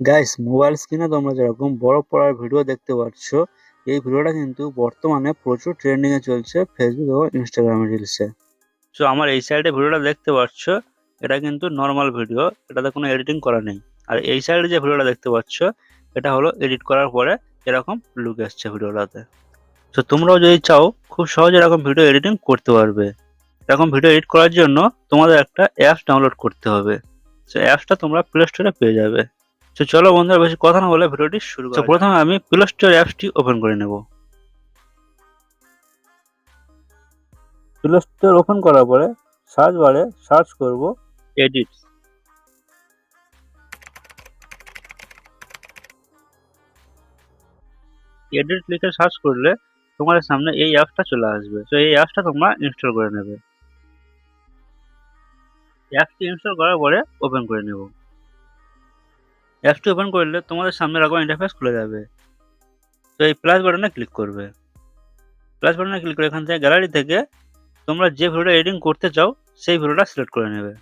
Guys, mobile স্ক্রিনে তোমরা যেরকম বড় পড়ার ভিডিও দেখতে পাচ্ছ, এই ভিডিওটা কিন্তু বর্তমানে প্রচুর ট্রেন্ডিং এ চলছে ফেসবুক এবং ইনস্টাগ্রাম রিলসে। সো আমার এই সাইডে ভিডিওটা দেখতে পাচ্ছ, এটা কিন্তু নর্মাল ভিডিও, এটাতে কোনো এডিটিং করা নেই। আর এই সাইডে যে ভিডিওটা দেখতে পাচ্ছ, এটা হলো এডিট করার পরে এরকম লুক আসছে ভিডিওটাতে। তো তোমরাও যদি চাও খুব সহজে এরকম ভিডিও এডিটিং করতে পারবে। এরকম ভিডিও এডিট করার জন্য তোমাদের একটা অ্যাপস ডাউনলোড করতে হবে। সো অ্যাপসটা তোমরা প্লে স্টোরে পেয়ে যাবে। তো চলো বন্ধুরা, বেশি কথা না বলে ভিডিওটি শুরু করা যাক। প্রথমে আমি প্লে স্টোর অ্যাপসটি ওপেন করে নেব। প্লে স্টোর ওপেন করার পরে সার্চ বারে সার্চ করব এডিট। এডিট লিখে সার্চ করলে তোমাদের সামনে এই অ্যাপসটা চলে আসবে। তো এই অ্যাপসটা তোমরা ইনস্টল করে নেবে। অ্যাপসটি ইনস্টল করার পরে ওপেন করে নেব। অ্যাপসটি ওপেন করলে তোমাদের সামনে এরকম ইন্টারফেস খুলে যাবে। তো এই প্লাস বাটনে ক্লিক করবে। প্লাস বাটনে ক্লিক করে এখান থেকে গ্যালারি থেকে তোমরা যে ভিডিওটা এডিটিং করতে চাও সেই ভিডিওটা সিলেক্ট করে নেবে।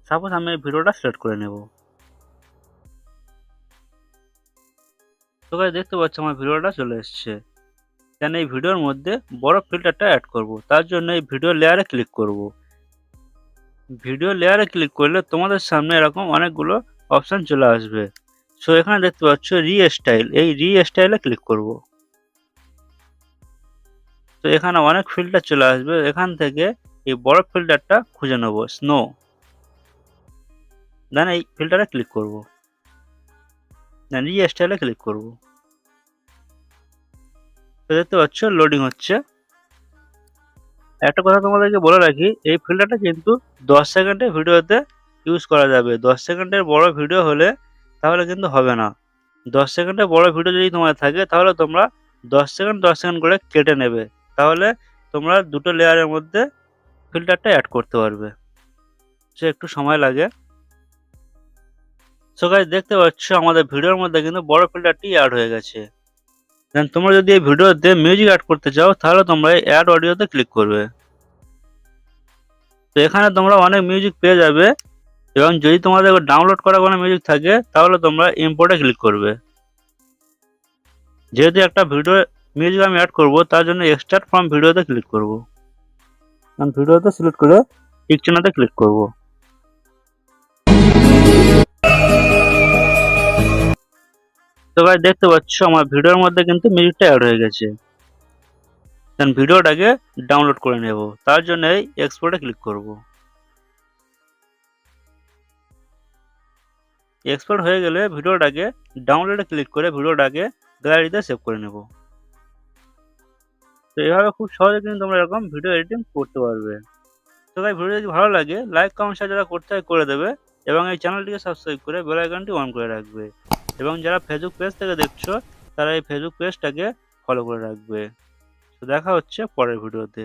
সাপোজ আমি এই ভিডিওটা সিলেক্ট করে নেব। তো গাইস, দেখতে পাচ্ছ আমার ভিডিওটা চলে এসেছে। কেন এই ভিডিওর মধ্যে বড় ফিল্টারটা অ্যাড করব, তার জন্য এই ভিডিও লেয়ারে ক্লিক করব। ভিডিও লেয়ারে ক্লিক করলে তোমাদের সামনে এরকম অনেকগুলো অপশন চলে আসবে। সো এখানে দেখতে পাচ্ছ রি-স্টাইল, এই রি-স্টাইলে ক্লিক করব। তো এখানে অনেক ফিল্টার চলে আসবে, এখান থেকে এই বড় ফিল্টারটা খুঁজে নেব, স্নো। দেন এই ফিল্টারে ক্লিক করব। দেন রি-স্টাইলে ক্লিক করব। তো দেখতে পাচ্ছ লোডিং হচ্ছে। একটা কথা তোমাদেরকে বলে রাখি, এই ফিল্টারটা কিন্তু 10 সেকেন্ডের ভিডিওতে ইউজ করা যাবে। 10 সেকেন্ডের বড় ভিডিও হলে তাহলে কিন্তু হবে না। 10 সেকেন্ডের বড় ভিডিও যদি তোমার থাকে তাহলে তোমরা 10 সেকেন্ড 10 সেকেন্ড করে কেটে নেবে। তাহলে তোমরা দুটো লেয়ারের মধ্যে ফিল্টারটা অ্যাড করতে পারবে। সে একটু সময় লাগে। সো গাইস, দেখতে পাচ্ছ আমাদের ভিডিওর মধ্যে কিন্তু বড় ফিল্টারটি অ্যাড হয়ে গেছে। দেন তোমরা যদি এই ভিডিওতে মিউজিক অ্যাড করতে চাও তাহলে তোমরা এই অ্যাড অডিওতে ক্লিক করবে। তো এখানে তোমরা অনেক মিউজিক পেয়ে যাবে, এবং যদি তোমাদের ডাউনলোড করা কোনো মিউজিক থাকে তাহলে তোমরা ইম্পোর্টে ক্লিক করবে। যেহেতু একটা ভিডিও মিউজিক আমি অ্যাড করব, তার জন্য এক্সট্রাক্ট ফ্রম ভিডিওতে ক্লিক করব। আমি ভিডিওতে সিলেক্ট করে পিকচারতে ক্লিক করব। তো গাইস, দেখতে পাচ্ছ আমার ভিডিওর মধ্যে কিন্তু মিউজিকটা অ্যাড হয়ে গেছে। দেন ভিডিওটাকে ডাউনলোড করে নেব, তার জন্য এই এক্সপোর্টে ক্লিক করব। এক্সপোর্ট হয়ে গেলে ভিডিওটাকে ডাউনলোডে ক্লিক করে ভিডিওটাকে গ্যালারিতে সেভ করে নেব। তো এইভাবে খুব সহজে কিন্তু তোমরা এরকম ভিডিও এডিটিং করতে পারবে। তো গাইস, ভিডিও যদি ভালো লাগে লাইক কমেন্ট শেয়ার যারা করতে হয় করে দেবে, এবং এই চ্যানেলটিকে সাবস্ক্রাইব করে বেল আইকনটি অন করে রাখবে। এবং যারা ফেসবুক পেজ থেকে দেখছো তারা এই ফেসবুক পেজটাকে ফলো করে রাখবে। তো দেখা হচ্ছে পরের ভিডিওতে।